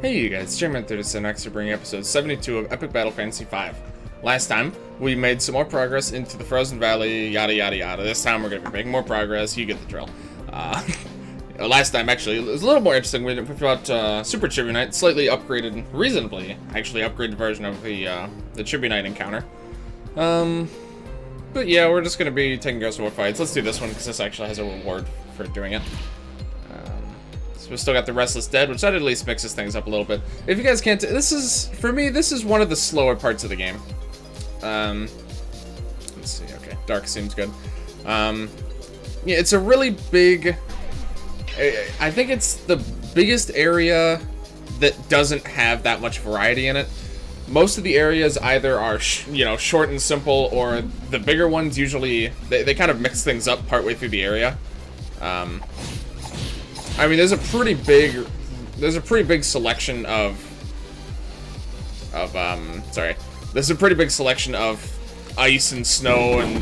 Hey you guys, Chairman37 next to bring episode 72 of Epic Battle Fantasy V. Last time, we made some more progress into the Frozen Valley, yada yada yada. This time we're going to be making more progress, you get the drill. Last time, actually, it was a little more interesting. We fought Super Tribunite, slightly upgraded, reasonably, actually upgraded version of the Tribunite encounter. But yeah, we're just going to be taking Ghost War fights. Let's do this one, because this actually has a reward for doing it. So we've still got the Restless Dead, which that at least mixes things up a little bit. If you guys can't, this is, for me, this is one of the slower parts of the game. Let's see, okay, Dark seems good. Yeah, it's a really big, I think it's the biggest area that doesn't have that much variety in it. Most of the areas either are, short and simple, or the bigger ones usually, they kind of mix things up partway through the area. I mean, there's a pretty big selection of there's a pretty big selection of ice and snow and,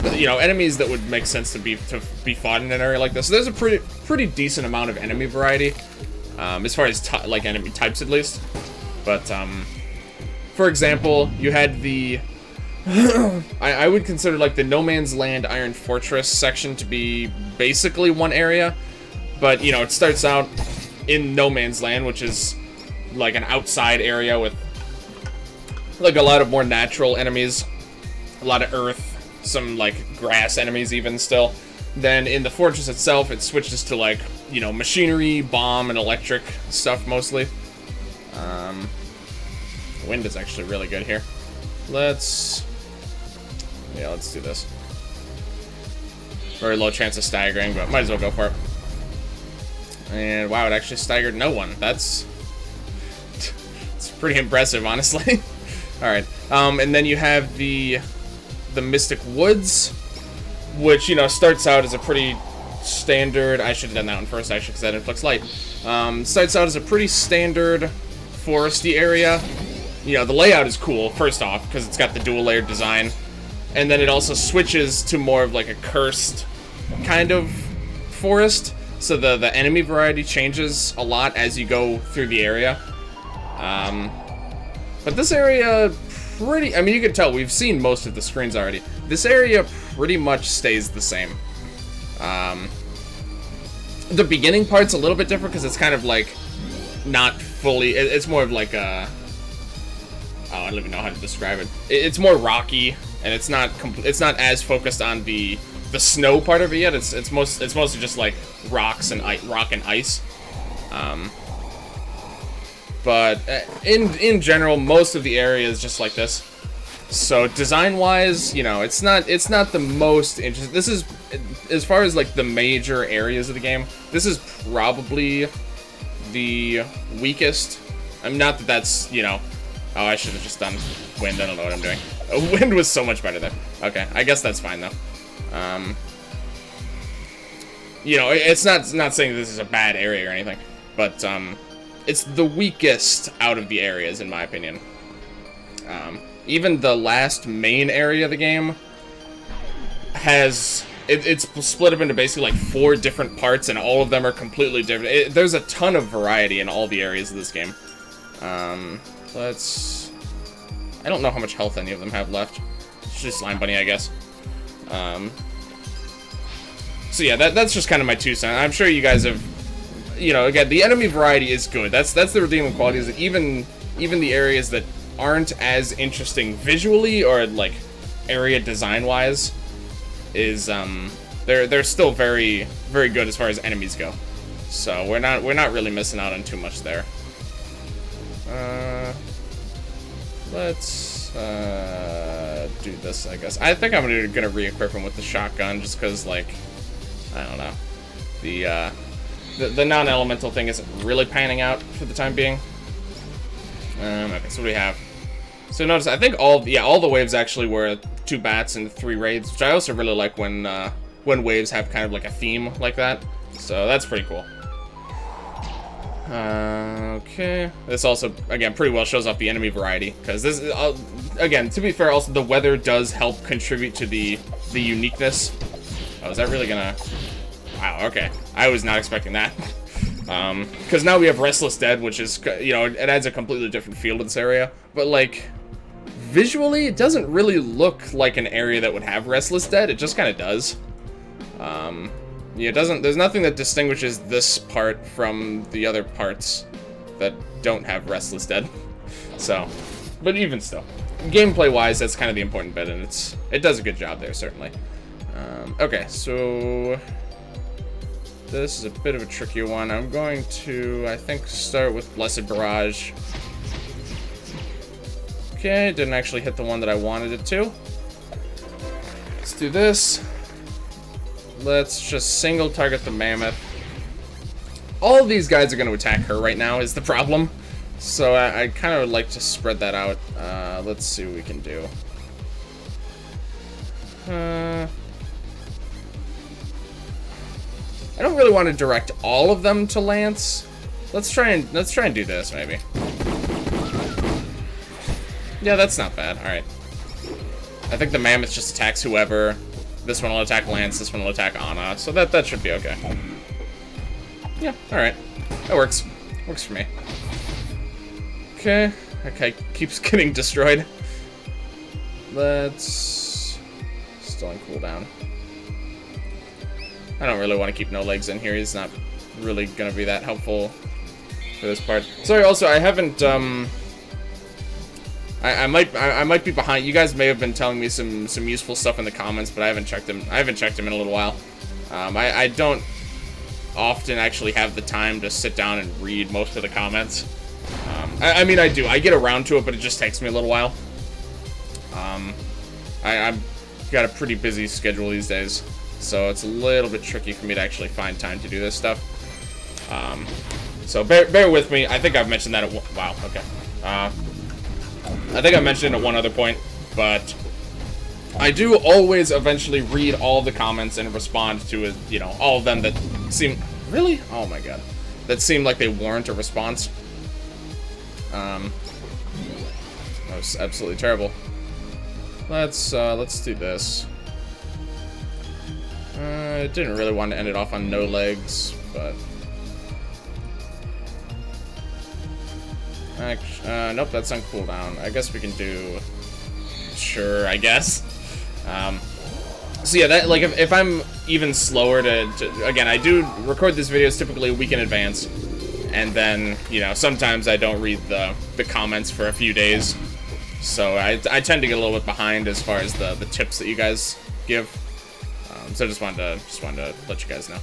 enemies that would make sense to be fought in an area like this. So there's a pretty decent amount of enemy variety, as far as enemy types at least. But for example, you had the I would consider like the No Man's Land Iron Fortress section to be basically one area. But, it starts out in No Man's Land, which is, like, an outside area with, like, a lot of more natural enemies. A lot of earth, some, like, grass enemies even still. Then in the fortress itself, it switches to, like, machinery, bomb, and electric stuff mostly. The wind is actually really good here. Let's do this. Very low chance of staggering, but might as well go for it. And wow, it actually staggered no one. It's pretty impressive, honestly. Alright, and then you have the Mystic Woods, which, starts out as a pretty standard, I should have done that one first, actually, because that inflicts light. Starts out as a pretty standard foresty area. The layout is cool, first off, because it's got the dual layered design. And then it also switches to more of like a cursed kind of forest. So the enemy variety changes a lot as you go through the area. But this area I mean, you can tell, we've seen most of the screens already. This area pretty much stays the same. The beginning part's a little bit different because it's kind of like not fully, it's more of like a, I don't even know how to describe it. It's more rocky, and it's not as focused on the snow part of it yet. It's mostly just like rocks and rock and ice. But in general, most of the area is just like this. So design-wise, it's not the most interesting. This is, as far as like the major areas of the game, this is probably the weakest. I'm not that that's, oh, I should have just done wind. I don't know what I'm doing. Wind was so much better there. Okay, I guess that's fine though. It's not saying this is a bad area or anything, but it's the weakest out of the areas in my opinion. Even the last main area of the game has it's split up into basically like 4 different parts, and all of them are completely different. There's a ton of variety in all the areas of this game. I don't know how much health any of them have left. It's just Slime Bunny, I guess. So yeah, that's just kind of my 2 cents. I'm sure you guys have, again, the enemy variety is good. That's the redeeming quality, is that even the areas that aren't as interesting visually or like area design wise is they're still very, very good as far as enemies go. So we're not really missing out on too much there. Let's do this, I guess. I think I'm gonna re-equip him with the shotgun, just because, like, I don't know, the non-elemental thing isn't really panning out for the time being. Okay, so what do we have? So notice, I think all the waves actually were 2 bats and 3 raids, which I also really like when waves have kind of like a theme like that. So that's pretty cool. Okay. This also, again, pretty well shows off the enemy variety, because this is, again, to be fair, also the weather does help contribute to the uniqueness. Oh, is that really gonna... Wow, okay. I was not expecting that. Because now we have Restless Dead, which is, you know, it adds a completely different feel to this area. But, like, visually, it doesn't really look like an area that would have Restless Dead. It just kind of does. Yeah, it doesn't, there's nothing that distinguishes this part from the other parts that don't have Restless Dead. So, but even still, gameplay-wise, that's kind of the important bit, and it does a good job there, certainly. Okay, so this is a bit of a trickier one. I'm going to, I think, start with Blessed Barrage. Okay, didn't actually hit the one that I wanted it to. Let's do this. Let's just single target the Mammoth. All of these guys are going to attack her right now is the problem. So I kind of would like to spread that out. Let's see what we can do. I don't really want to direct all of them to Lance. Let's try and do this maybe. Yeah, that's not bad. All right. I think the Mammoth just attacks whoever. This one will attack Lance, this one will attack Anna, so that should be okay. Yeah, alright. That works. Works for me. Okay. Okay, keeps getting destroyed. Let's... Still on cooldown. I don't really want to keep No Legs in here, he's not really gonna be that helpful for this part. Sorry, also, I haven't, I might be behind. You guys may have been telling me some useful stuff in the comments, but I haven't checked them. I haven't checked them in a little while. I don't often actually have the time to sit down and read most of the comments. I mean, I do. I get around to it, but it just takes me a little while. I've got a pretty busy schedule these days, so it's a little bit tricky for me to actually find time to do this stuff. So bear with me. I think I've mentioned that at wow. Okay. I think I mentioned it at one other point, but I do always eventually read all the comments and respond to, you know, all of them that seem... Really? Oh my god. That seem like they warrant a response. That was absolutely terrible. Let's do this. I didn't really want to end it off on No Legs, but... Nope, that's on cooldown. I guess we can do... Sure, I guess. So yeah, that, like, if I'm even slower to... Again, I do record these videos typically a week in advance. And then, you know, sometimes I don't read the comments for a few days. So I tend to get a little bit behind as far as the tips that you guys give. So I just wanted to let you guys know.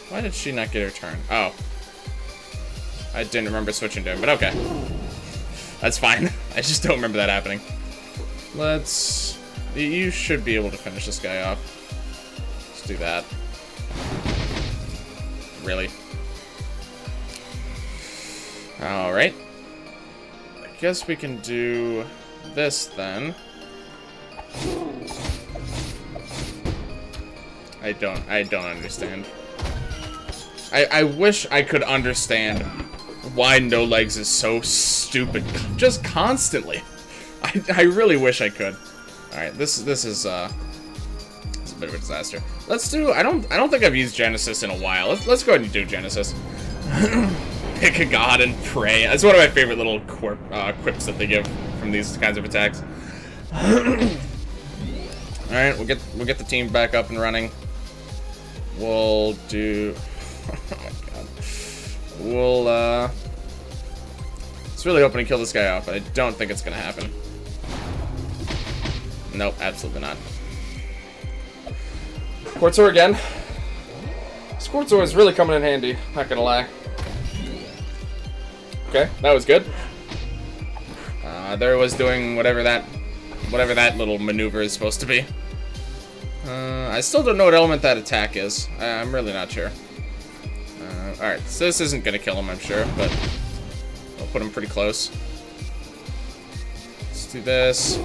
Why did she not get her turn? Oh. I didn't remember switching to him, but okay. That's fine. I just don't remember that happening. Let's... You should be able to finish this guy off. Let's do that. Really? Alright. I guess we can do this then. I don't understand. I wish I could understand why No Legs is so stupid. Just constantly. I really wish I could. Alright, this is a bit of a disaster. Let's do... I don't think I've used Genesis in a while. Let's go ahead and do Genesis. Pick a god and pray. That's one of my favorite little quips that they give from these kinds of attacks. Alright, we'll get the team back up and running. We'll do... Oh my god. We'll, it's really hoping to kill this guy off, but I don't think it's gonna happen. Nope, absolutely not. Quartzor again. This Quartzor is really coming in handy, not gonna lie. Okay, that was good. There was doing whatever that little maneuver is supposed to be. I still don't know what element that attack is. I'm really not sure. Alright, so this isn't gonna kill him, I'm sure, but we'll put him pretty close. Let's do this.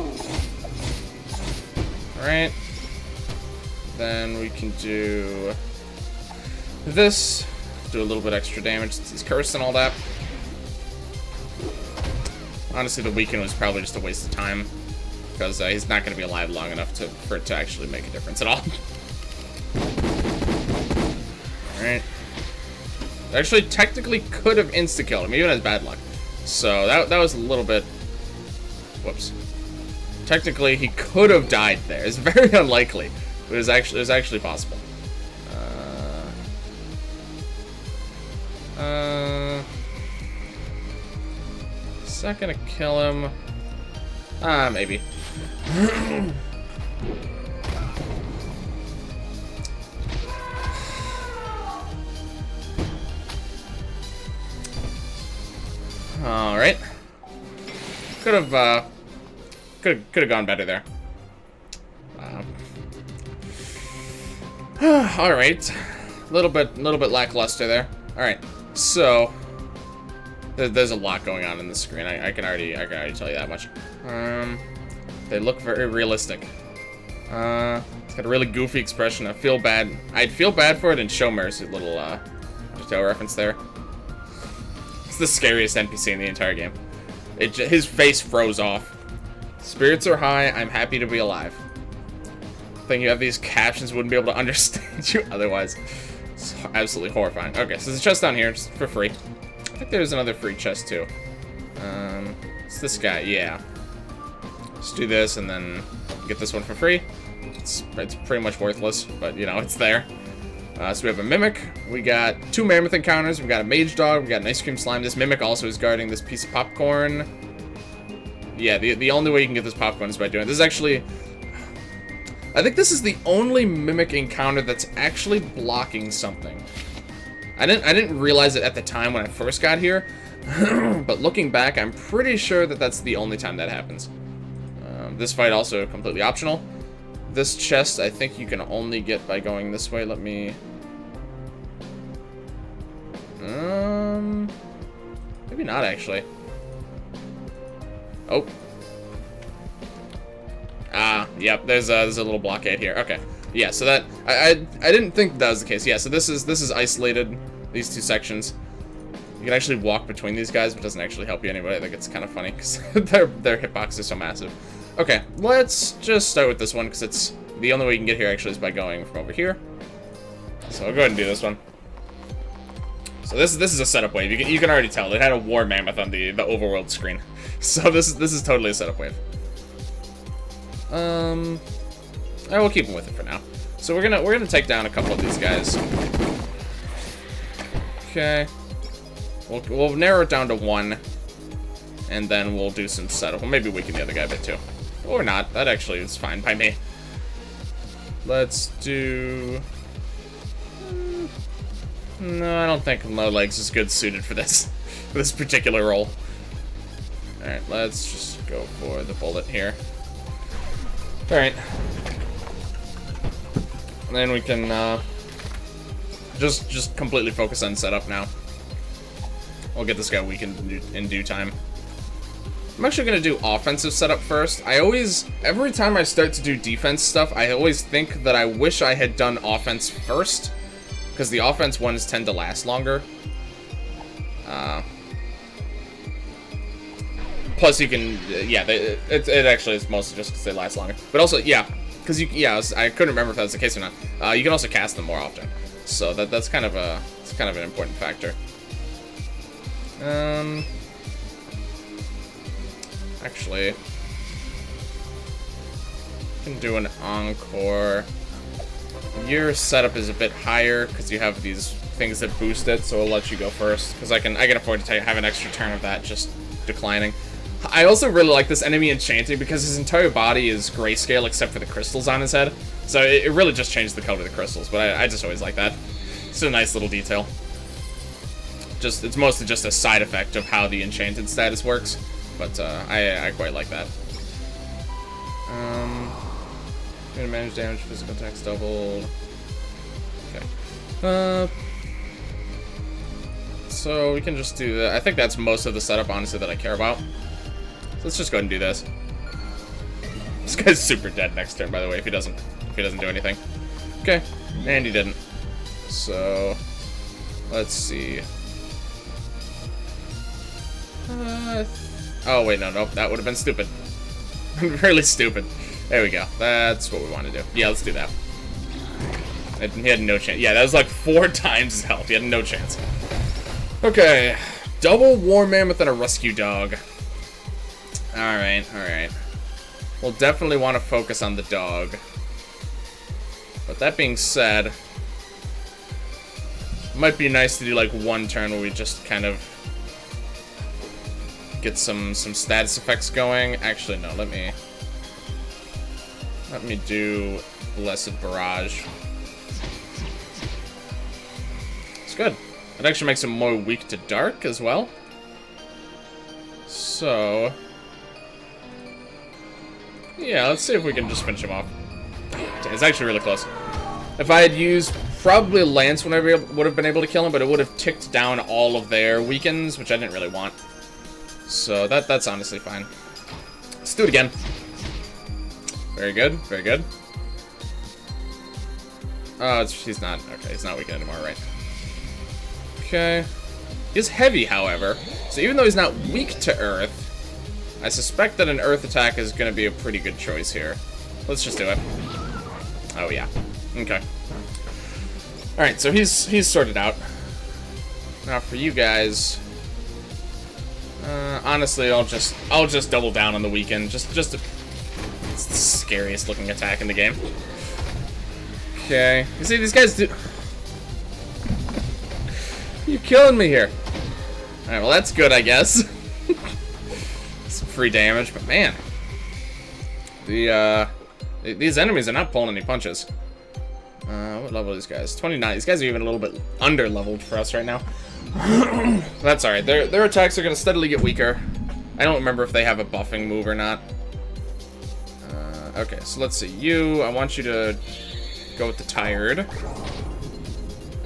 Alright. Then we can do this. Do a little bit extra damage since he's cursed and all that. Honestly, the weaken was probably just a waste of time, because he's not going to be alive long enough for it to actually make a difference at all. Alright. Actually, technically could have insta-killed him, even as bad luck. So, that was a little bit... Whoops. Technically, he could have died there. It's very unlikely. But it was actually possible. Is that gonna kill him? Maybe. All right. Could have gone better there. All right. Little bit lackluster there. All right. So there's a lot going on in the screen. I can already tell you that much. They look very realistic. It's got a really goofy expression. I feel bad. I'd feel bad for it in Show Mercy. Little Undertale reference there. It's the scariest NPC in the entire game. His face froze off. Spirits are high. I'm happy to be alive. I think you have these captions, wouldn't be able to understand you otherwise. It's absolutely horrifying. Okay, so there's a chest down here just for free. I think there's another free chest too. It's this guy. Yeah. Let's do this and then get this one for free. It's pretty much worthless, but you know it's there. So we have a Mimic, we got 2 Mammoth encounters, we got a Mage Dog, we got an Ice Cream Slime. This Mimic also is guarding this piece of popcorn. Yeah, the only way you can get this popcorn is by doing it. This is actually... I think this is the only Mimic encounter that's actually blocking something. I didn't realize it at the time when I first got here, but looking back, I'm pretty sure that that's the only time that happens. This fight also completely optional. This chest, I think you can only get by going this way. Let me... maybe not, actually. Oh. Yep, there's a little blockade here. Okay. Yeah, so that... I didn't think that was the case. Yeah, so this is isolated, these 2 sections. You can actually walk between these guys, but it doesn't actually help you anyway. I think it's kind of funny, because their hitbox is so massive. Okay, let's just start with this one, because it's the only way you can get here, actually, is by going from over here. So I'll go ahead and do this one. So this is a setup wave. You can already tell. It had a war mammoth on the overworld screen. So this is totally a setup wave. I will keep him with it for now. So we're gonna take down a couple of these guys. Okay. We'll narrow it down to 1, and then we'll do some setup. We'll maybe weaken the other guy a bit too. Or not. That actually is fine by me. Let's do... No, I don't think low legs is good suited for this particular role. Alright, let's just go for the bullet here. Alright. And then we can just completely focus on setup now. We'll get this guy weakened in due time. I'm actually going to do offensive setup first. Every time I start to do defense stuff, I always think that I wish I had done offense first, because the offense ones tend to last longer. Plus you can, yeah, it actually is mostly just because they last longer. But also, yeah, because I couldn't remember if that was the case or not. You can also cast them more often. So that's kind of an important factor. Actually, you can do an encore. Your setup is a bit higher because you have these things that boost it, so I'll let you go first because I can afford to have an extra turn of that just declining. I also really like this enemy enchanting because his entire body is grayscale except for the crystals on his head, so it really just changed the color of the crystals. But I just always like that. It's a nice little detail. It's mostly just a side effect of how the enchanted status works. But I quite like that. Gonna manage damage, physical attacks doubled. Okay. So we can just do that. I think that's most of the setup, honestly, that I care about. So let's just go ahead and do this. This guy's super dead next turn, by the way, if he doesn't do anything. Okay, and he didn't. So let's see. Oh, wait, no, that would have been stupid. Really stupid. There we go. That's what we want to do. Yeah, let's do that. He had no chance. Yeah, that was like 4 times his health. He had no chance. Okay. Double war mammoth and a rescue dog. Alright, alright. We'll definitely want to focus on the dog. But that being said, it might be nice to do like one turn where we just kind of get some status effects going. Actually, no, let me do Blessed Barrage. It's good. It actually makes him more weak to dark as well. So, yeah, let's see if we can just finish him off. It's actually really close. If I had used probably Lance, would have been able to kill him, but it would have ticked down all of their weakens, which I didn't really want. So that's honestly fine. Let's do it again. Very good, very good. Oh, he's not. Okay, he's not weak anymore, right? Okay. He's heavy, however. So even though he's not weak to Earth, I suspect that an Earth attack is going to be a pretty good choice here. Let's just do it. Oh, yeah. Okay. Alright, so he's sorted out. Now for you guys... honestly, I'll just double down on the weekend. It's the scariest looking attack in the game. Okay. You see, these guys do... You're killing me here. Alright, well that's good, I guess. Some free damage, but man. These enemies are not pulling any punches. What level are these guys? 29. These guys are even a little bit under-leveled for us right now. That's alright. Their attacks are going to steadily get weaker. I don't remember if they have a buffing move or not. Okay, so let's see. I want you to go with the tired.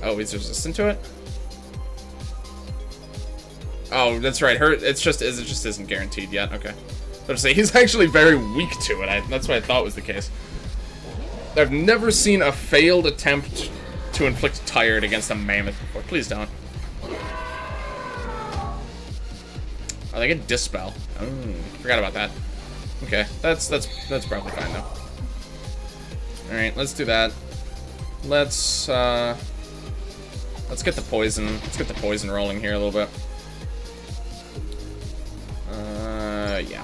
Oh, he's resistant to it? Oh, that's right. It just isn't guaranteed yet. Okay. Let's say he's actually very weak to it. That's what I thought was the case. I've never seen a failed attempt to inflict tired against a mammoth before. Please don't. Oh, they get dispel. Oh, forgot about that. Okay, that's probably fine though. All right, let's do that. Let's get the poison. Let's get the poison rolling here a little bit. Yeah.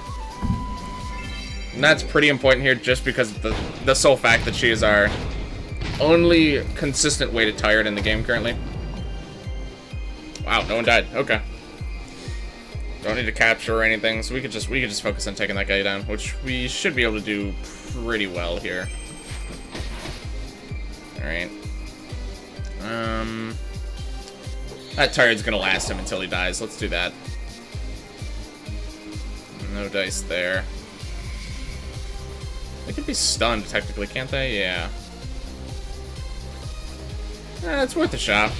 And that's pretty important here just because of the sole fact that she is our only consistent way to tired in the game currently. Wow, no one died. Okay. Don't need to capture or anything, so we could just focus on taking that guy down, which we should be able to do pretty well here. Alright. That tired's gonna last him until he dies. Let's do that. No dice there. They could be stunned, technically, can't they? Yeah. It's worth a shot.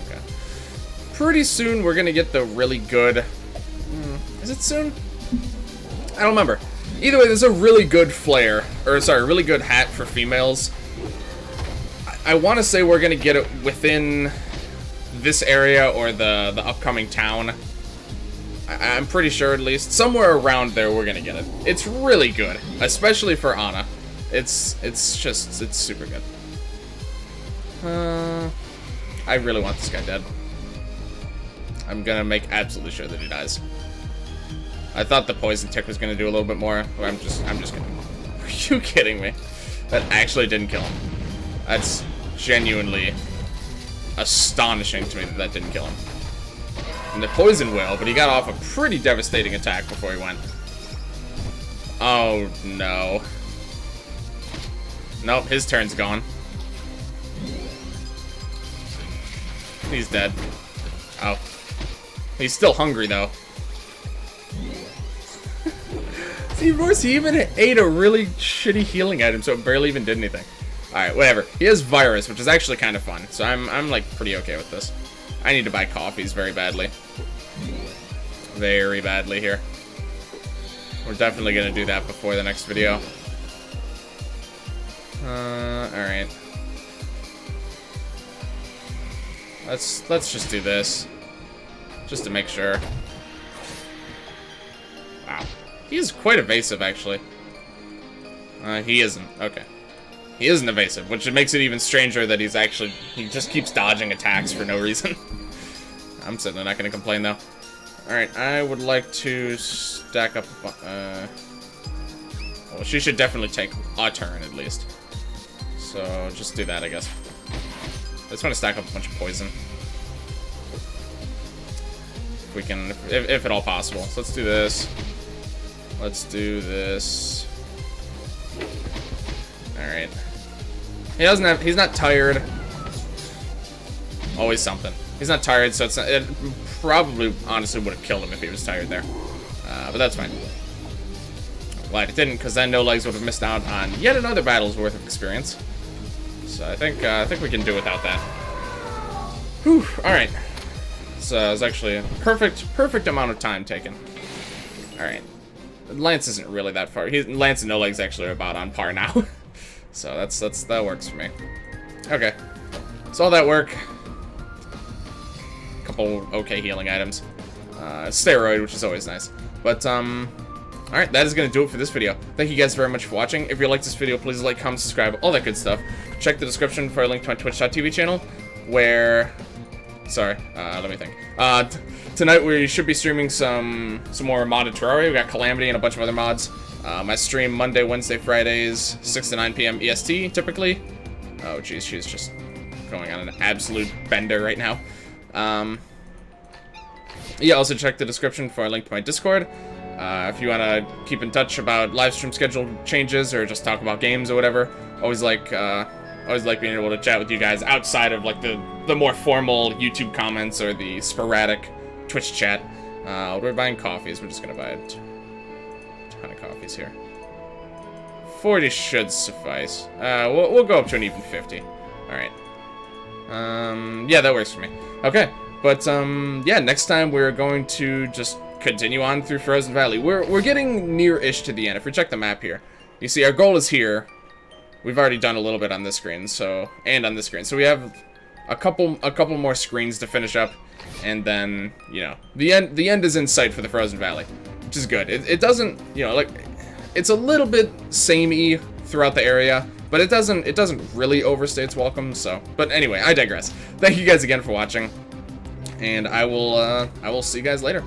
Okay. Pretty soon, we're gonna get the really good... Is it soon? I don't remember. Either way, there's a really good flare. Or, sorry, really good hat for females. I want to say we're gonna get it within this area or the upcoming town. I'm pretty sure, at least. Somewhere around there, we're gonna get it. It's really good. Especially for Anna. It's super good. I really want this guy dead. I'm gonna make absolutely sure that he dies. I thought the poison tick was gonna do a little bit more. I'm just kidding. Are you kidding me? That actually didn't kill him. That's genuinely astonishing to me that that didn't kill him. And the poison will, but he got off a pretty devastating attack before he went. Oh, no. Nope, his turn's gone. He's dead. Oh. He's still hungry, though. See, of course, he even ate a really shitty healing item, so it barely even did anything. Alright, whatever. He has virus, which is actually kind of fun, so I'm like, pretty okay with this. I need to buy coffees very badly. Very badly here. We're definitely gonna do that before the next video. Alright. Let's just do this. Just to make sure. Wow. He is quite evasive, actually. He isn't. Okay. He isn't evasive, which makes it even stranger that he just keeps dodging attacks for no reason. I'm certainly not going to complain, though. Alright, I would like to stack up... well, she should definitely take a turn, at least. So, just do that, I guess. I just want to stack up a bunch of poison. If we can... if at all possible. So, let's do this. Let's do this. Alright. He doesn't have... he's not tired. Always something. He's not tired, so it probably, honestly, would have killed him if he was tired there. But that's fine. I'm glad it didn't, because then No Legs would have missed out on yet another battle's worth of experience. So I think we can do without that. Whew, alright. So it's actually a perfect amount of time taken. Alright. Lance isn't really that far. Lance and No Legs actually are about on par now. So that works for me. Okay. So all that work. Couple okay healing items. Steroid, which is always nice. But, alright, that is going to do it for this video. Thank you guys very much for watching. If you liked this video, please like, comment, subscribe, all that good stuff. Check the description for a link to my twitch.tv channel, where... Sorry, let me think. Tonight we should be streaming some more modded Terraria. We got Calamity and a bunch of other mods. I stream Monday, Wednesday, Fridays, 6 to 9 p.m. EST, typically. Oh, jeez, she's just going on an absolute bender right now. Yeah, also check the description for a link to my Discord. If you want to keep in touch about live stream schedule changes or just talk about games or whatever, always like being able to chat with you guys outside of like the more formal YouTube comments or the sporadic Twitch chat. We're buying coffees. We're just gonna buy a ton of coffees here. 40 should suffice. We'll go up to an even 50. All right. Yeah, that works for me. Okay, but yeah, next time we're going to just continue on through Frozen Valley. We're getting near-ish to the end. If we check the map here, you see our goal is here. We've already done a little bit on this screen, and on this screen, so we have a couple more screens to finish up, and then you know the end is in sight for the Frozen Valley, which is good. It doesn't, you know, like, it's a little bit samey throughout the area, but it doesn't really overstay its welcome. So, but anyway, I digress. Thank you guys again for watching, and I will see you guys later.